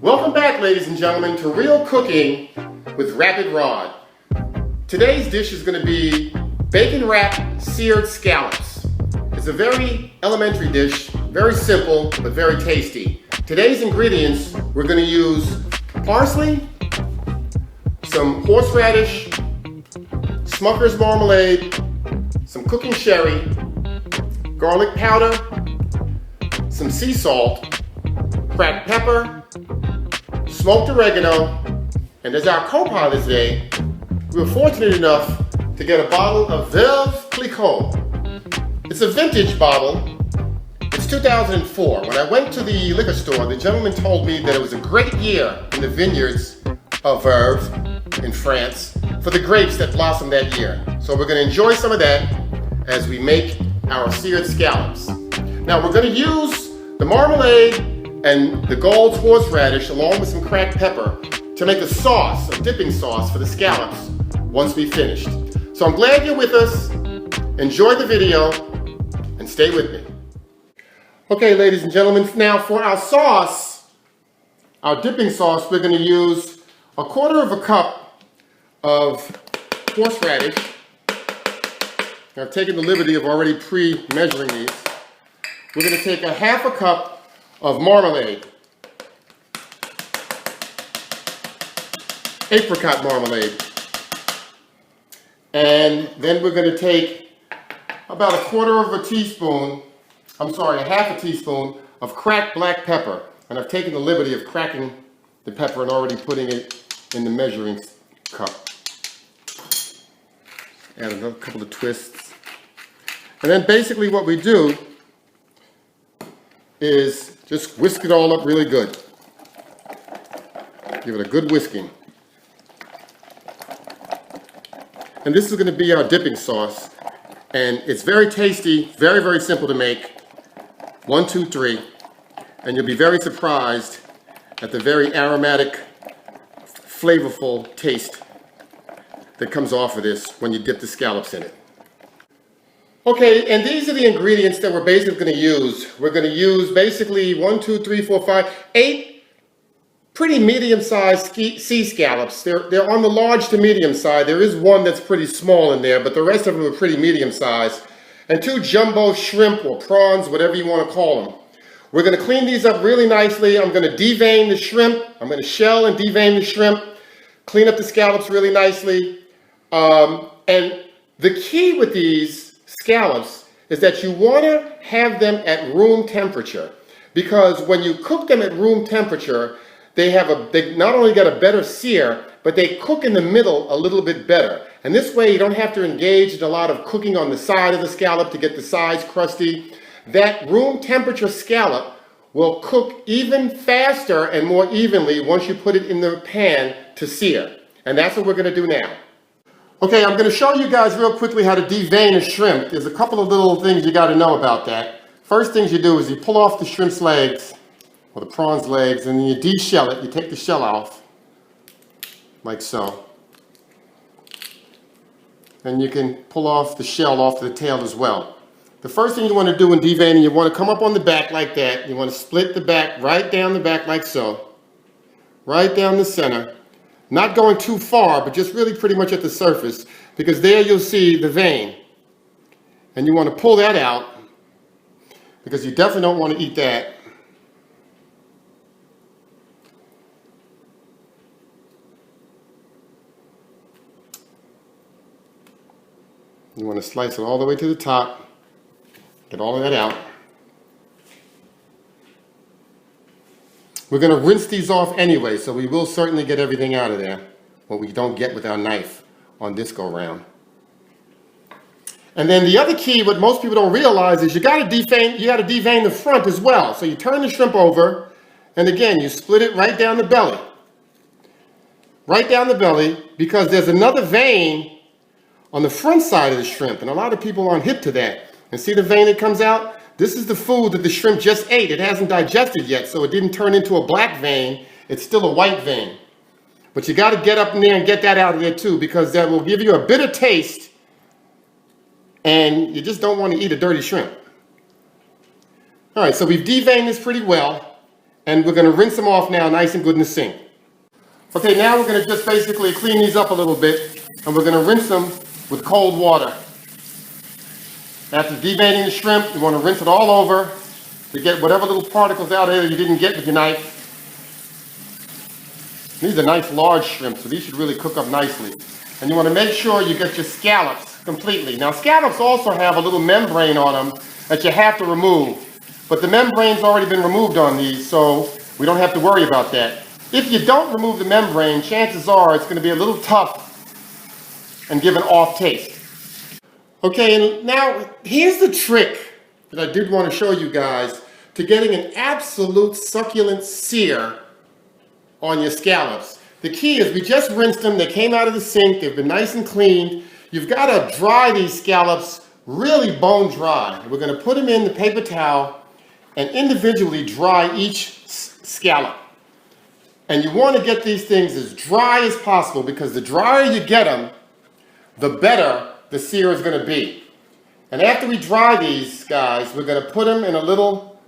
Welcome back, ladies and gentlemen, to Real Cooking with Rapid Rod. Today's dish is going to be bacon wrapped seared scallops. It's a very elementary dish, very simple, but very tasty. Today's ingredients, we're going to use parsley, some horseradish, Smucker's marmalade, some cooking sherry, garlic powder, some sea salt, cracked pepper, smoked oregano, and as our co-pilot today, we were fortunate enough to get a bottle of Veuve Clicquot. It's a vintage bottle. It's 2004. When I went to the liquor store, the gentleman told me that it was a great year in the vineyards of Veuve in France for the grapes that blossomed that year. So we're going to enjoy some of that as we make our seared scallops. Now we're going to use the marmalade and the Gold's horseradish along with some cracked pepper to make a sauce, a dipping sauce for the scallops once we finished. So I'm glad you're with us. Enjoy the video and stay with me. Okay, ladies and gentlemen, now for our sauce, our dipping sauce, we're going to use 1/4 cup of horseradish. I've taken the liberty of already pre-measuring these. We're going to take 1/2 cup of marmalade, apricot marmalade, and then we're going to take about 1/4 teaspoon, half a teaspoon of cracked black pepper, and I've taken the liberty of cracking the pepper and already putting it in the measuring cup. Add another couple of twists, and then basically what we do is just whisk it all up really good. Give it a good whisking. And this is going to be our dipping sauce. And it's very tasty, very, very simple to make. 1, 2, 3. And you'll be very surprised at the very aromatic, flavorful taste that comes off of this when you dip the scallops in it. Okay, and these are the ingredients that we're basically going to use. We're going to use basically 1, 2, 3, 4, 5, 8 pretty medium-sized sea scallops. They're on the large to medium side. There is one that's pretty small in there, but the rest of them are pretty medium-sized. And 2 jumbo shrimp or prawns, whatever you want to call them. We're going to clean these up really nicely. I'm going to devein the shrimp. I'm going to shell and devein the shrimp. Clean up the scallops really nicely. And the key with these scallops is that you want to have them at room temperature, because when you cook them at room temperature, they not only get a better sear, but they cook in the middle a little bit better. And this way you don't have to engage in a lot of cooking on the side of the scallop to get the sides crusty. That room temperature scallop will cook even faster and more evenly once you put it in the pan to sear. And that's what we're going to do now. Okay, I'm going to show you guys real quickly how to devein a shrimp. There's a couple of little things you got to know about that. First things you do is you pull off the shrimp's legs, or the prawn's legs, and then you de-shell it. You take the shell off, like so. And you can pull off the shell off the tail as well. The first thing you want to do in deveining, you want to come up on the back like that. You want to split the back right down the back like so. Right down the center. Not going too far, but just really pretty much at the surface, because there you'll see the vein. And you want to pull that out, because you definitely don't want to eat that. You want to slice it all the way to the top, get all of that out. We're going to rinse these off anyway, so we will certainly get everything out of there, what we don't get with our knife on this go round. And then the other key, what most people don't realize, is you got to devein the front as well. So you turn the shrimp over, and again, you split it right down the belly. Right down the belly, because there's another vein on the front side of the shrimp, and a lot of people aren't hip to that. And see the vein that comes out? This is the food that the shrimp just ate. It hasn't digested yet, so it didn't turn into a black vein. It's still a white vein. But you got to get up in there and get that out of there too, because that will give you a bitter taste, and you just don't want to eat a dirty shrimp. All right, so we've deveined this pretty well. And we're going to rinse them off now nice and good in the sink. Okay, now we're going to just basically clean these up a little bit, and we're going to rinse them with cold water. After deveining the shrimp, you want to rinse it all over to get whatever little particles out there you didn't get with your knife. These are nice large shrimp, so these should really cook up nicely. And you want to make sure you get your scallops completely. Now scallops also have a little membrane on them that you have to remove. But the membrane's already been removed on these, so we don't have to worry about that. If you don't remove the membrane, chances are it's going to be a little tough and give an off taste. Okay, and now here's the trick that I did want to show you guys to getting an absolute succulent sear on your scallops. The key is we just rinsed them, they came out of the sink, they've been nice and cleaned. You've got to dry these scallops really bone dry. We're going to put them in the paper towel and individually dry each scallop. And you want to get these things as dry as possible, because the drier you get them, the better the sear is going to be. And after we dry these guys, we're going to put them in a little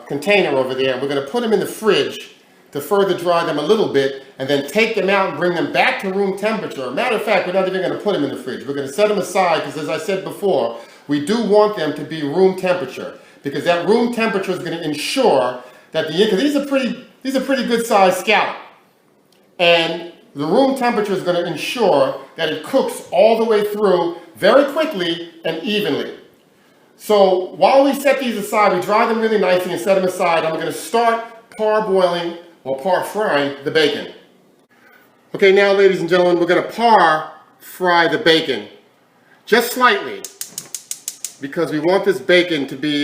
container over there. We're going to put them in the fridge to further dry them a little bit, and then take them out and bring them back to room temperature. Matter of fact, we're not even going to put them in the fridge. We're going to set them aside, because as I said before, we do want them to be room temperature, because that room temperature is going to ensure that because these are pretty good sized scallop, and the room temperature is going to ensure that it cooks all the way through very quickly and evenly. So while we set these aside, we dry them really nicely and set them aside. I'm going to start parboiling or par frying the bacon. Okay, now ladies and gentlemen, we're going to par fry the bacon just slightly, because we want this bacon to be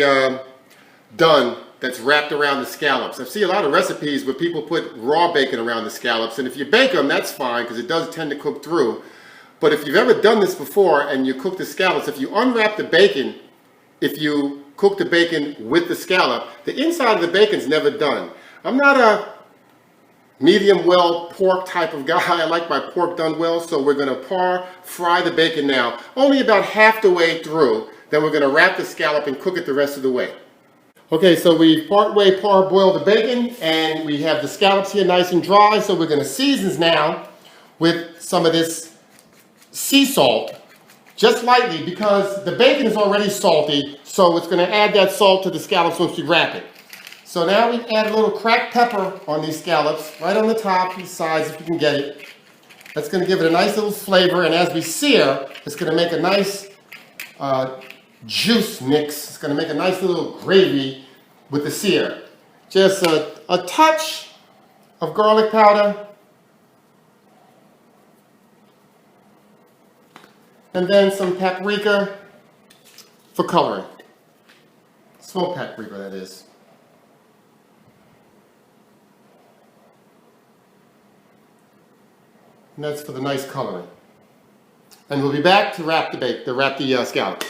done that's wrapped around the scallops. I see a lot of recipes where people put raw bacon around the scallops, and if you bake them, that's fine, because it does tend to cook through. But if you've ever done this before and you cook the scallops, if you unwrap the bacon, if you cook the bacon with the scallop, the inside of the bacon's never done. I'm not a medium well pork type of guy. I like my pork done well, so we're going to par fry the bacon now, only about half the way through. Then we're going to wrap the scallop and cook it the rest of the way. Okay, so we've partway parboiled the bacon, and we have the scallops here nice and dry, so we're going to season now with some of this sea salt, just lightly, because the bacon is already salty, so it's going to add that salt to the scallops once we wrap it. So now we add a little cracked pepper on these scallops, right on the top and sides if you can get it. That's going to give it a nice little flavor, and as we sear, it's going to make a nice juice mix. It's going to make a nice little gravy with the sear. Just a touch of garlic powder, and then some paprika for coloring. Smoked paprika, that is. And that's for the nice coloring. And we'll be back to wrap the scallop.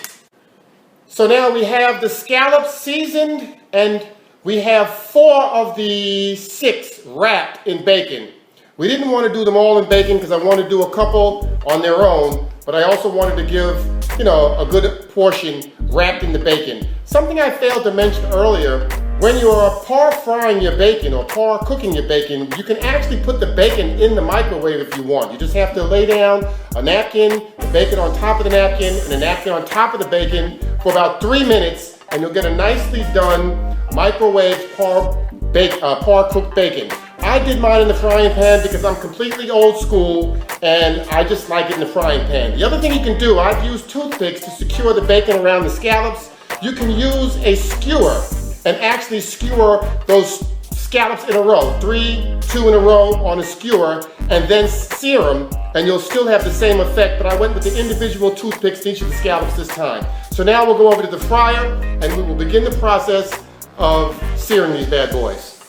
So now we have the scallops seasoned, and we have 4 of the 6 wrapped in bacon. We didn't want to do them all in bacon because I wanted to do a couple on their own, but I also wanted to give, a good portion wrapped in the bacon. Something I failed to mention earlier, when you are par frying your bacon or par cooking your bacon, you can actually put the bacon in the microwave if you want. You just have to lay down a napkin, the bacon on top of the napkin, and a napkin on top of the bacon for about 3 minutes, and you'll get a nicely done microwave par cooked bacon. I did mine in the frying pan because I'm completely old school and I just like it in the frying pan. The other thing you can do, I've used toothpicks to secure the bacon around the scallops. You can use a skewer and actually skewer those scallops in a row, 2 in a row on a skewer, and then sear them, and you'll still have the same effect, but I went with the individual toothpicks to each of the scallops this time. So now we'll go over to the fryer, and we will begin the process of searing these bad boys.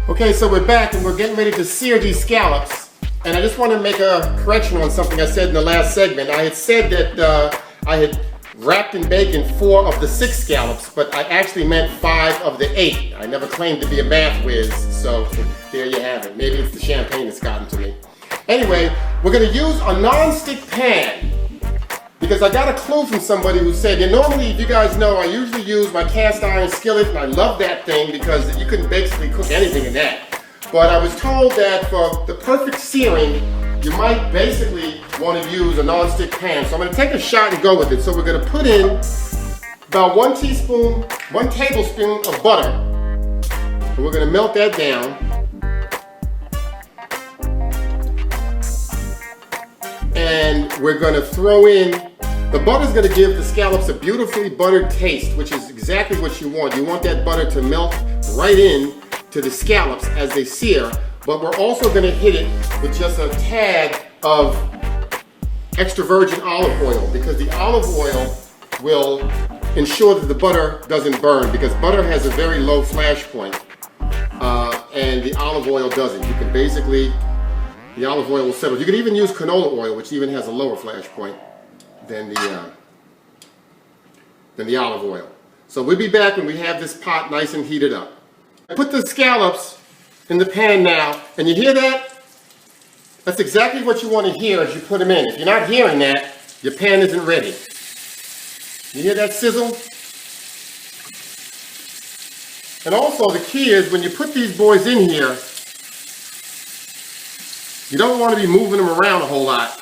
Okay, so we're back, and we're getting ready to sear these scallops, and I just want to make a correction on something I said in the last segment. I had said that I had wrapped in bacon 4 of the 6 scallops, but I actually meant 5 of the 8. I never claimed to be a math whiz, so there you have it. Maybe it's the champagne that's gotten to me. Anyway, we're going to use a non-stick pan because I got a clue from somebody who said, normally, if you guys know, I usually use my cast iron skillet, and I love that thing because you can basically cook anything in that. But I was told that for the perfect searing, you might basically want to use a non-stick pan. So I'm going to take a shot and go with it. So we're going to put in about 1 tablespoon of butter. And we're going to melt that down. And we're going to throw in, the butter's going to give the scallops a beautifully buttered taste, which is exactly what you want. You want that butter to melt right in to the scallops as they sear, but we're also going to hit it with just a tad of extra virgin olive oil, because the olive oil will ensure that the butter doesn't burn, because butter has a very low flash point, and the olive oil doesn't. You can basically, the olive oil will settle. You can even use canola oil, which even has a lower flash point than the olive oil. So we'll be back when we have this pot nice and heated up. Put the scallops in the pan now, and you hear that? That's exactly what you want to hear as you put them in. If you're not hearing that, your pan isn't ready. You hear that sizzle? And also the key is when you put these boys in here, you don't want to be moving them around a whole lot.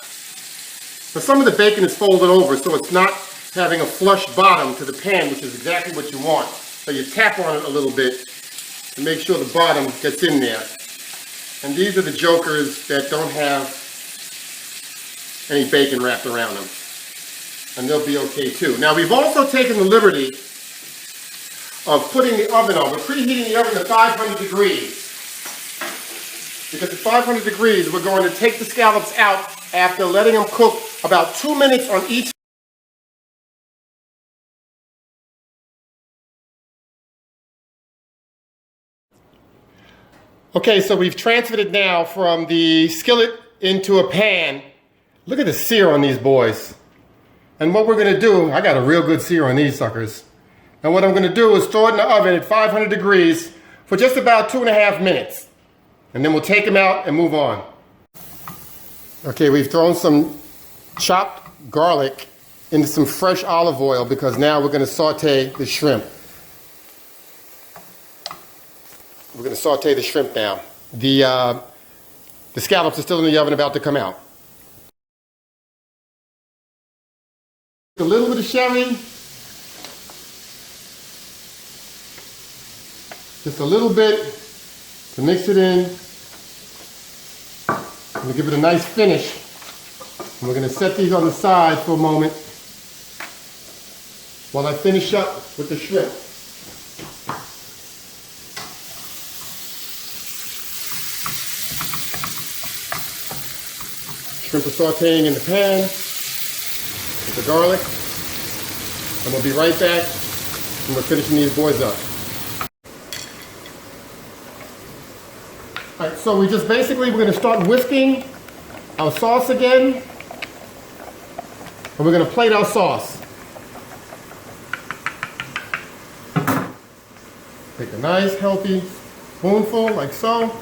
But some of the bacon is folded over, so it's not having a flush bottom to the pan, which is exactly what you want. So you tap on it a little bit to make sure the bottom gets in there. And these are the jokers that don't have any bacon wrapped around them. And they'll be okay too. Now we've also taken the liberty of putting the oven on. We're preheating the oven to 500 degrees. Because at 500 degrees, we're going to take the scallops out after letting them cook about 2 minutes on each. Okay, so we've transferred it now from the skillet into a pan. Look at the sear on these boys. And what we're gonna do, I got a real good sear on these suckers. And what I'm gonna do is throw it in the oven at 500 degrees for just about 2.5 minutes. And then we'll take them out and move on. Okay, we've thrown some chopped garlic into some fresh olive oil because now we're gonna saute the shrimp. We're going to saute the shrimp now. The scallops are still in the oven, about to come out. A little bit of sherry. Just a little bit to mix it in. I'm going to give it a nice finish. And we're going to set these on the side for a moment while I finish up with the shrimp. Shrimp are sauteing in the pan with the garlic, and we'll be right back when we're finishing these boys up. All right, so we're going to start whisking our sauce again, and we're going to plate our sauce. Take a nice healthy spoonful like so,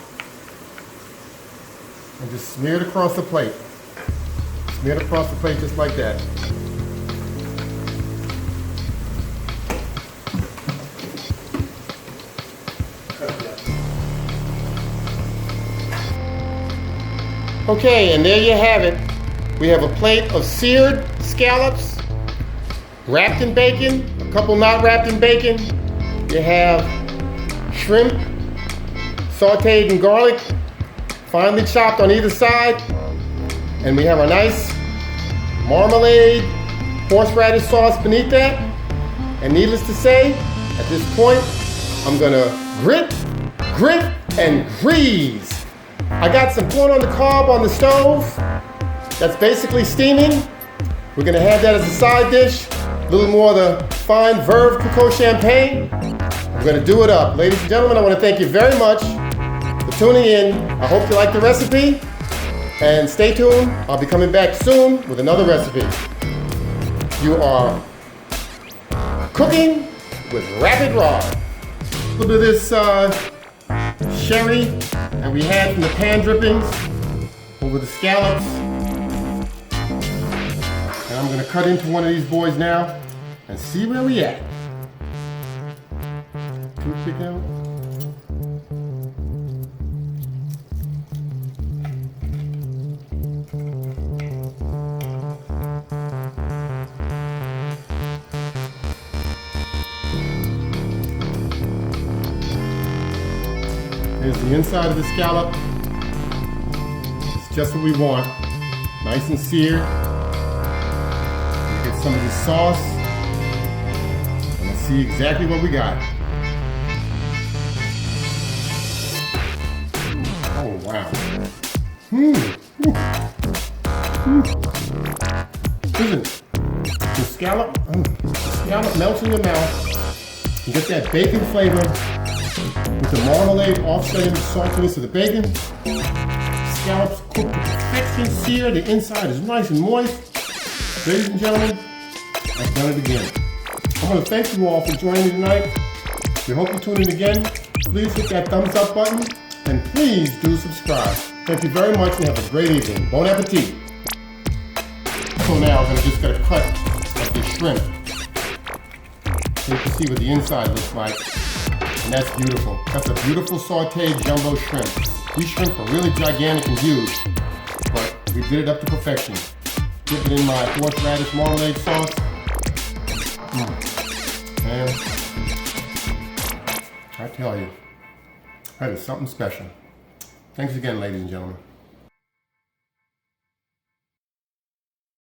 and just smear it across the plate. Smear it across the plate just like that. Okay, and there you have it. We have a plate of seared scallops, wrapped in bacon, a couple not wrapped in bacon. You have shrimp, sauteed in garlic, finely chopped on either side. And we have a nice marmalade, horseradish sauce beneath that. And needless to say, at this point, I'm gonna grit, and grease. I got some corn on the cob on the stove. That's basically steaming. We're gonna have that as a side dish. A little more of the fine Verve Cocoa Champagne. We're gonna do it up. Ladies and gentlemen, I wanna thank you very much for tuning in. I hope you like the recipe. And stay tuned, I'll be coming back soon with another recipe. You are cooking with Rapid Rod. A little bit of this sherry that we had from the pan drippings over the scallops. And I'm going to gonna cut into one of these boys now and see where we at. Toothpick out. Here's the inside of the scallop. It's just what we want. Nice and seared. Get some of the sauce. And let's see exactly what we got. Oh wow. Listen, the scallop melts in your mouth. You get that bacon flavor with the marmalade offsetting the saltiness of the bacon. Scallops cooked to perfection, seared. The inside is nice and moist. Ladies and gentlemen, I've done it again. I want to thank you all for joining me tonight. We hope you tune in again. Please hit that thumbs up button and please do subscribe. Thank you very much and have a great evening. Bon appetit. So now I'm just going to cut of the shrimp so you can see what the inside looks like. And that's beautiful. That's a beautiful sauteed jumbo shrimp. These shrimp are really gigantic and huge, but we did it up to perfection. Dip it in my horseradish marmalade sauce. Man, I tell you, that is something special. Thanks again, ladies and gentlemen.